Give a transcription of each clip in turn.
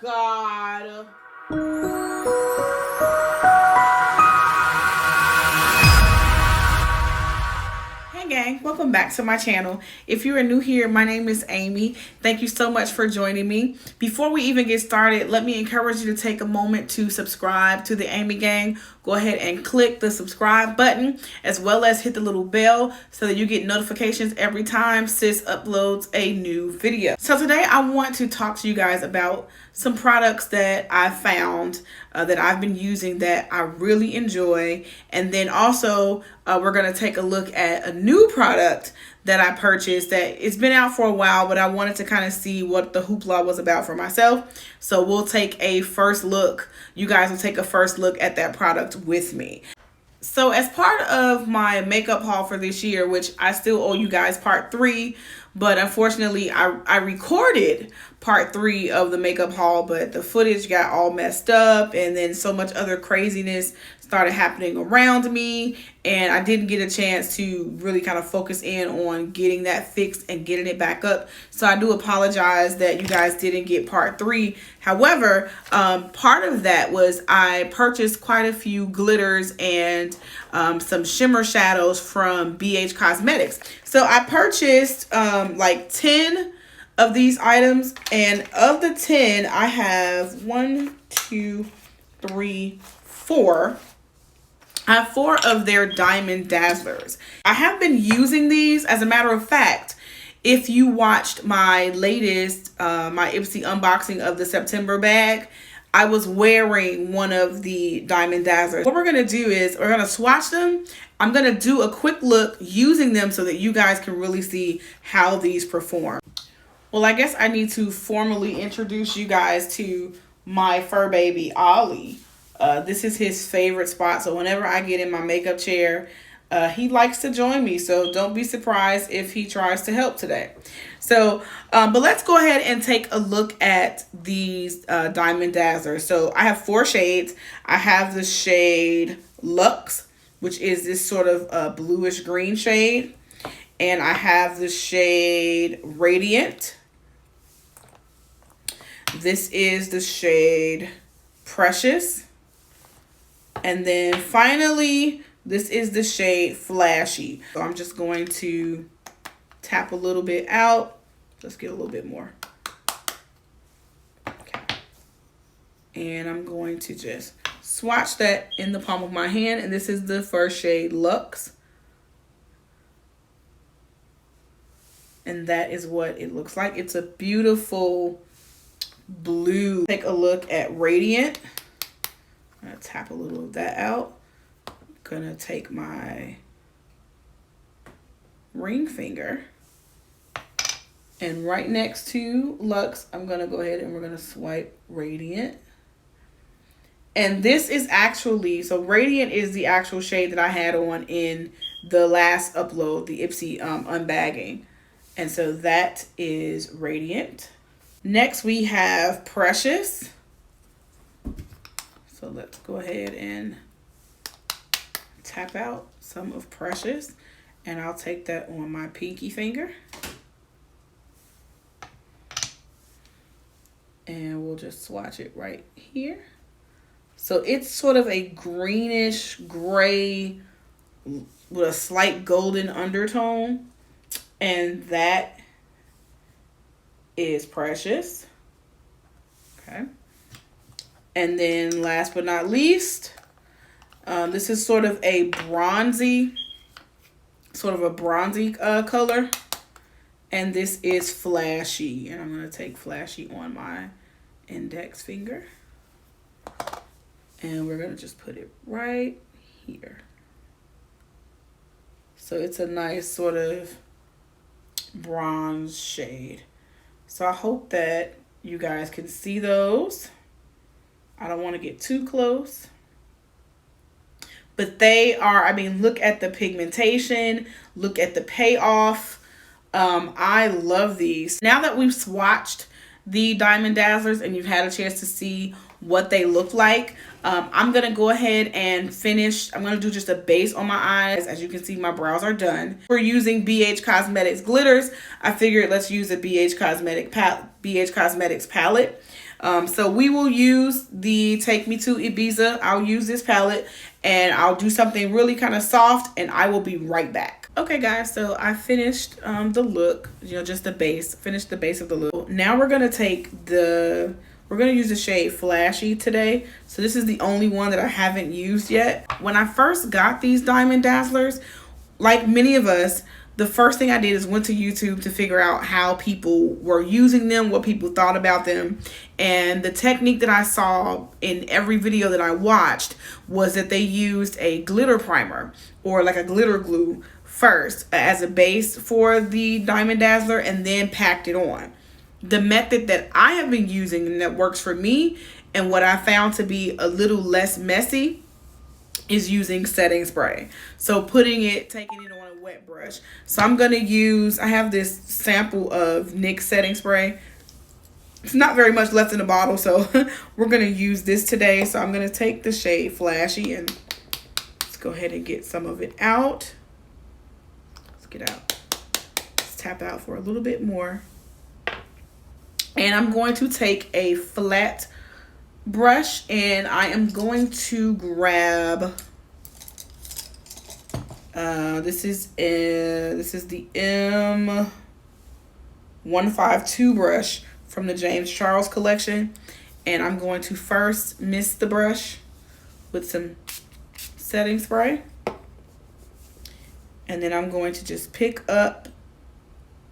God. Hey gang, welcome back to my channel. If you are new here, my name is Amy. Thank you so much for joining me. Before we even get started, let me encourage you to take a moment to subscribe to the Amy Gang. Go ahead and click the subscribe button, as well as hit the little bell so that you get notifications every time sis uploads a new video. So today I want to talk to you guys about some products that I found that I've been using that I really enjoy. And then also we're going to take a look at a new product that I purchased that it's been out for a while, but I wanted to kind of see what the hoopla was about for myself. So we'll take a first look. You guys will take a first look at that product with me. So as part of my makeup haul for this year, which I still owe you guys part 3, but unfortunately I recorded part 3 of the makeup haul, but the footage got all messed up and then so much other craziness started happening around me, and I didn't get a chance to really kind of focus in on getting that fixed and getting it back up. So I do apologize that you guys didn't get part 3. However, part of that was I purchased quite a few glitters and some shimmer shadows from BH Cosmetics. So I purchased like 10 of these items, and of the 10 I have 4. I have 4 of their Diamond Dazzlers. I have been using these. As a matter of fact, if you watched my latest, my Ipsy unboxing of the September bag, I was wearing one of the Diamond Dazzlers. What we're gonna do is we're gonna swatch them. I'm gonna do a quick look using them so that you guys can really see how these perform. Well, I guess I need to formally introduce you guys to my fur baby, Ollie. This is his favorite spot, so whenever I get in my makeup chair, he likes to join me, so don't be surprised if he tries to help today. So, but let's go ahead and take a look at these Diamond Dazzlers. So I have 4 shades. I have the shade Luxe, which is this sort of bluish green shade. And I have the shade Radiant. This is the shade Precious. And then finally, this is the shade Flashy. So I'm just going to tap a little bit out. Let's get a little bit more. Okay. And I'm going to just swatch that in the palm of my hand. And this is the first shade, Luxe. And that is what it looks like. It's a beautiful blue. Take a look at Radiant. I'm gonna tap a little of that out. I'm gonna take my ring finger, and right next to Luxe, I'm gonna go ahead and we're gonna swipe Radiant. And this is actually, so Radiant is the actual shade that I had on in the last upload, the Ipsy unbagging. And so that is Radiant. Next we have Precious. So let's go ahead and tap out some of Precious, and I'll take that on my pinky finger. And we'll just swatch it right here. So it's sort of a greenish gray with a slight golden undertone, and that is Precious. Okay. And then last but not least, this is sort of a bronzy color. And this is Flashy. And I'm going to take Flashy on my index finger. And we're going to just put it right here. So it's a nice sort of bronze shade. So I hope that you guys can see those. I don't want to get too close. But they are, I mean, look at the pigmentation. Look at the payoff. I love these. Now that we've swatched the Diamond Dazzlers and you've had a chance to see what they look like. I'm going to go ahead and finish. I'm going to do just a base on my eyes. As you can see, my brows are done. We're using BH Cosmetics glitters. I figured let's use a BH Cosmetics palette. So we will use the Take Me to Ibiza. I'll use this palette and I'll do something really kind of soft and I will be right back. Okay guys, so I finished the look, just the base, finished the base of the look. Now we're going to use the shade Flashy today. So this is the only one that I haven't used yet. When I first got these Diamond Dazzlers, like many of us, the first thing I did is went to YouTube to figure out how people were using them, what people thought about them. And the technique that I saw in every video that I watched was that they used a glitter primer or like a glitter glue first as a base for the Diamond Dazzler and then packed it on. The method that I have been using and that works for me and what I found to be a little less messy is using setting spray. So taking it on a wet brush. So I'm going to use, I have this sample of NYX setting spray. It's not very much left in the bottle, so we're going to use this today. So I'm going to take the shade Flashy and let's go ahead and get some of it out. Let's get out. Let's tap out for a little bit more. And I'm going to take a flat brush and I am going to grab this is the M152 brush from the James Charles collection, and I'm going to first mist the brush with some setting spray, and then I'm going to just pick up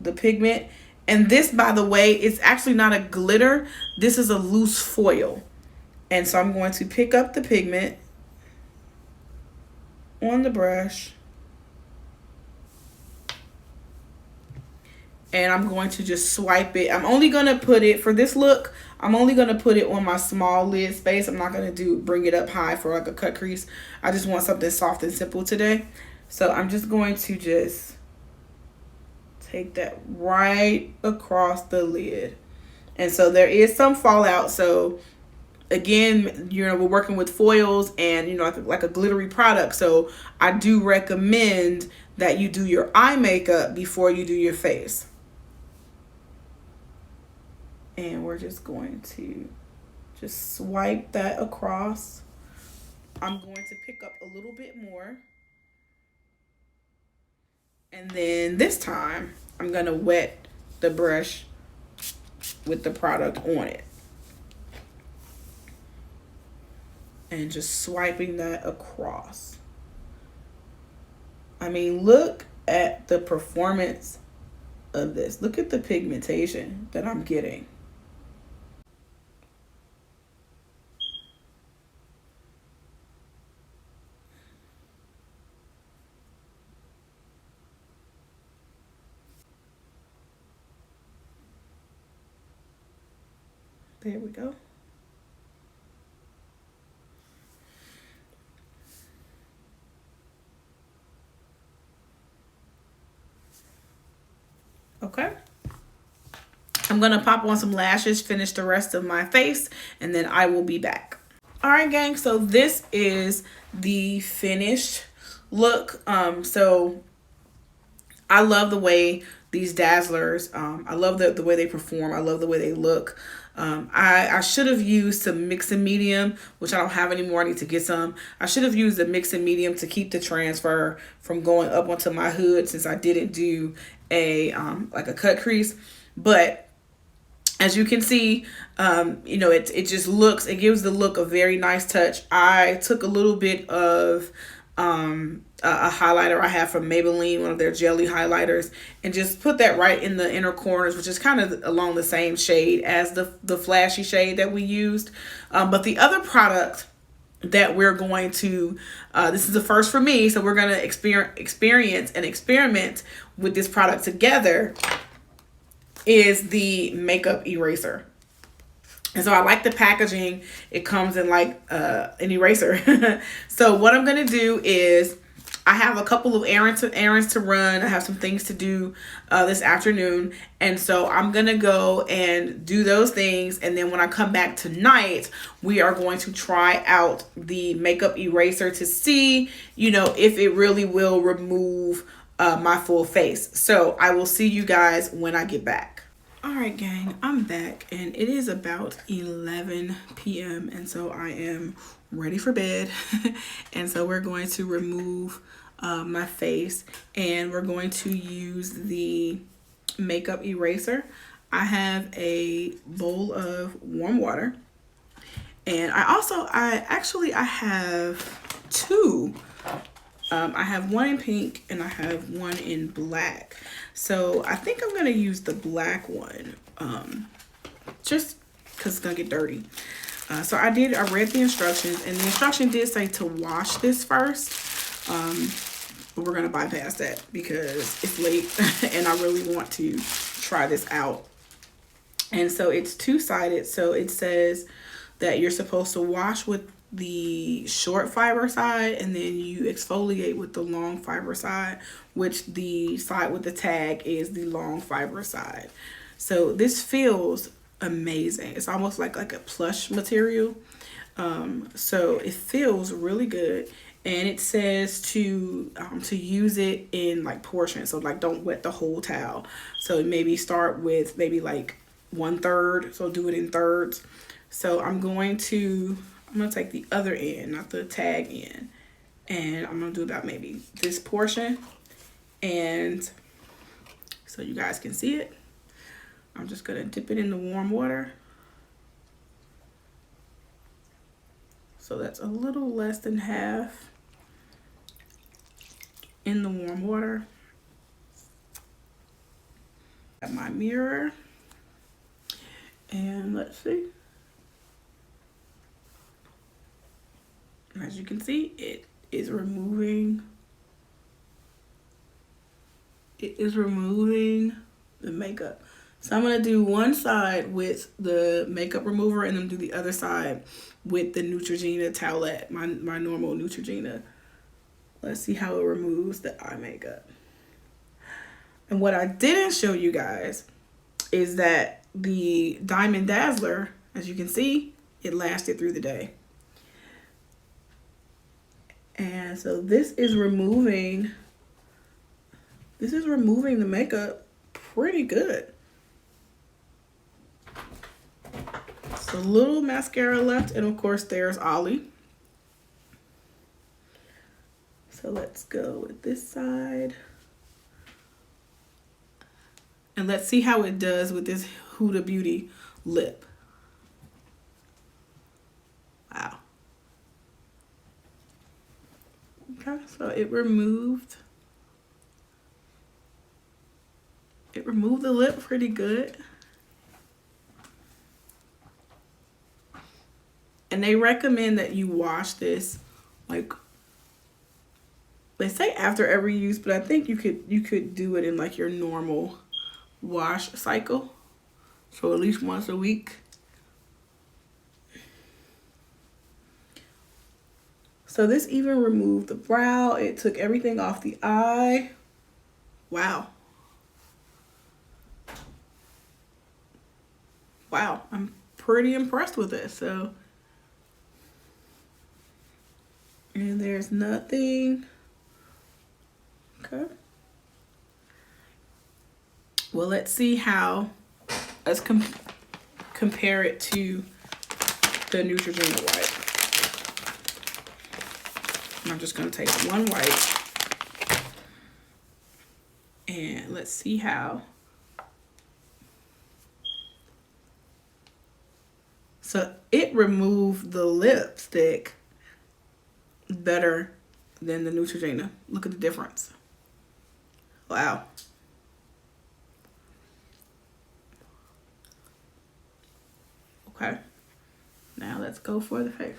the pigment. And this, by the way, is actually not a glitter. This is a loose foil. And so I'm going to pick up the pigment on the brush. And I'm going to just swipe it. I'm only going to put it, for this look, I'm only going to put it on my small lid space. I'm not going to bring it up high for like a cut crease. I just want something soft and simple today. So I'm just going to take that right across the lid. And so there is some fallout. So again, we're working with foils and, like a glittery product. So I do recommend that you do your eye makeup before you do your face. And we're just going to just swipe that across. I'm going to pick up a little bit more. And then this time, I'm going to wet the brush with the product on it. And just swiping that across. I mean, look at the performance of this. Look at the pigmentation that I'm getting. There we go. Okay. I'm going to pop on some lashes, finish the rest of my face, and then I will be back. All right, gang. So this is the finished look. So I love the way these Dazzlers, I love the way they perform. I love the way they look. I should have used some mix and medium, which I don't have anymore. I need to get some. I should have used a mix and medium to keep the transfer from going up onto my hood, since I didn't do a like a cut crease. But as you can see, it just looks, it gives the look a very nice touch. I took a little bit of a highlighter I have from Maybelline, one of their jelly highlighters, and just put that right in the inner corners, which is kind of along the same shade as the flashy shade that we used. But the other product that we're going to, this is the first for me, so we're going to experience and experiment with this product together, is the makeup eraser. And so I like the packaging. It comes in like an eraser. So what I'm going to do is I have a couple of errands to run. I have some things to do this afternoon. And so I'm going to go and do those things. And then when I come back tonight, we are going to try out the makeup eraser to see, you know, if it really will remove my full face. So I will see you guys when I get back. All right, gang, I'm back and it is about 11 p.m. and so I am ready for bed. And so we're going to remove my face and we're going to use the makeup eraser. I have a bowl of warm water and I have two. I have one in pink and I have one in black. So I think I'm going to use the black one just because it's going to get dirty. So I read the instructions and the instruction did say to wash this first. But we're going to bypass that because it's late and I really want to try this out. And so it's two-sided. So it says that you're supposed to wash with the short fiber side and then you exfoliate with the long fiber side, which the side with the tag is the long fiber side. So this feels amazing. It's almost like a plush material. So it feels really good. And it says to use it in like portions. So like don't wet the whole towel. So maybe start with maybe like 1/3. So do it in thirds. So I'm going to take the other end, not the tag end. And I'm going to do about maybe this portion. And so you guys can see it. I'm just going to dip it in the warm water. So that's a little less than half in the warm water. Got my mirror. And let's see. As you can see, it is removing the makeup. So I'm going to do one side with the makeup remover and then do the other side with the Neutrogena towelette, my normal Neutrogena. Let's see how it removes the eye makeup. And what I didn't show you guys is that the Diamond Dazzler, as you can see, it lasted through the day. And so this is removing the makeup pretty good. It's a little mascara left, and of course there's Ollie. So let's go with this side. And let's see how it does with this Huda Beauty lip. Wow. Okay, so it removed the lip pretty good. And they recommend that you wash this, like, they say after every use, but I think you could do it in like your normal wash cycle. So at least once a week. So this even removed the brow. It took everything off the eye. Wow. Wow, I'm pretty impressed with this. So, and there's nothing. Okay. Well, let's see how, let's compare it to the Neutrogena wipe. I'm just going to take one wipe and let's see how. So it removed the lipstick better than the Neutrogena. Look at the difference. Wow. Okay. Now let's go for the face.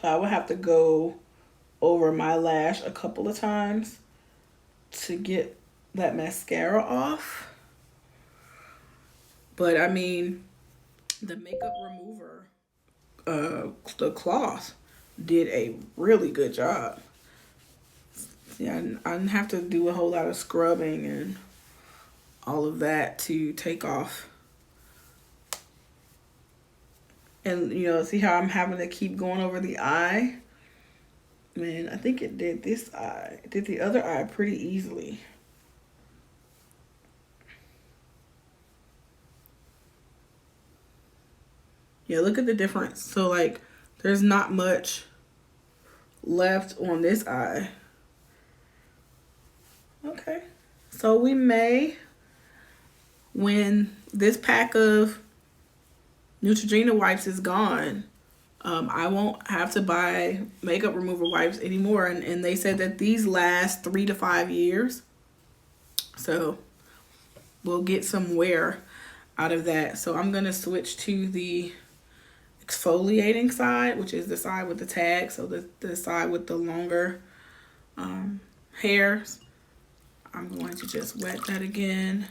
So I would have to go over my lash a couple of times to get that mascara off. But I mean, the makeup remover, the cloth, did a really good job. Yeah, I didn't have to do a whole lot of scrubbing and all of that to take off. And you know, see how I'm having to keep going over the eye? Man, I think it did this eye. It did the other eye pretty easily. Yeah, look at the difference. So like, there's not much left on this eye. Okay. So we may, when this pack of Neutrogena wipes is gone, I won't have to buy makeup remover wipes anymore. And they said that these last 3 to 5 years. So we'll get some wear out of that. So I'm going to switch to the exfoliating side, which is the side with the tag. So the side with the longer hairs. I'm going to just wet that again.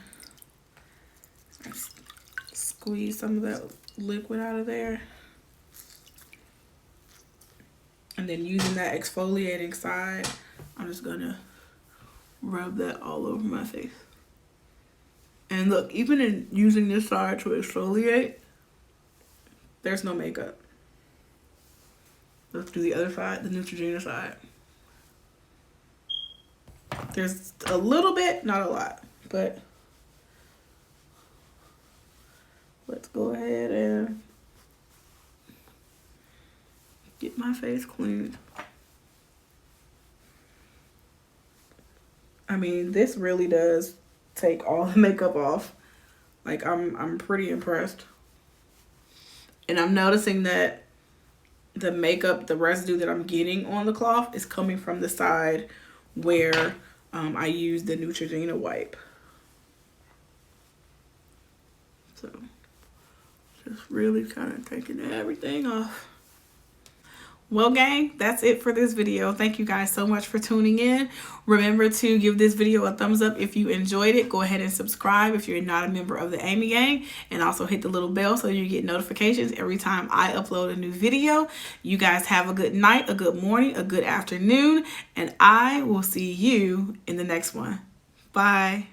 Squeeze some of that liquid out of there. And then using that exfoliating side, I'm just gonna rub that all over my face. And look, even in using this side to exfoliate, there's no makeup. Let's do the other side, the Neutrogena side. There's a little bit, not a lot, but let's go ahead and get my face cleaned. I mean, this really does take all the makeup off. Like, I'm pretty impressed. And I'm noticing that the makeup, the residue that I'm getting on the cloth is coming from the side where I use the Neutrogena wipe. So, just really kind of taking everything off. Well, gang, that's it for this video. Thank you guys so much for tuning in. Remember to give this video a thumbs up if you enjoyed it. Go ahead and subscribe if you're not a member of the Amy Gang. And also hit the little bell so you get notifications every time I upload a new video. You guys have a good night, a good morning, a good afternoon. And I will see you in the next one. Bye.